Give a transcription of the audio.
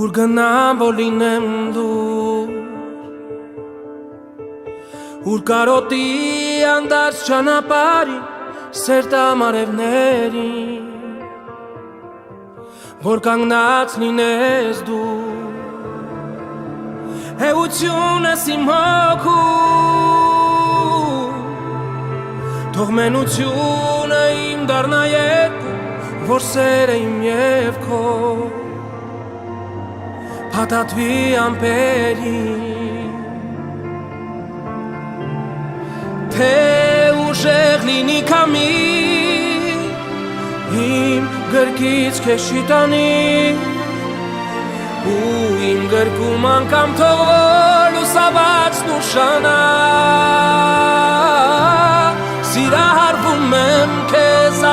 Ուր գնամ որ լինեմ դու Ուր կարոտի անդարձ ճանապարհի սերտա մարևներին Որ կանգնած լինես դու Էություն ես իմ հոգում Թող մենությունը իմ դառնա երկու Որ սերը իմ և քո Փաթաթվի ամպերին Թե ուժեղ լինի քամի Իմ գրկից քեզ չի տանի Ու իմ գրկում անգամ թող լուսավորն ուշանա Սիրահարվում եմ քեզ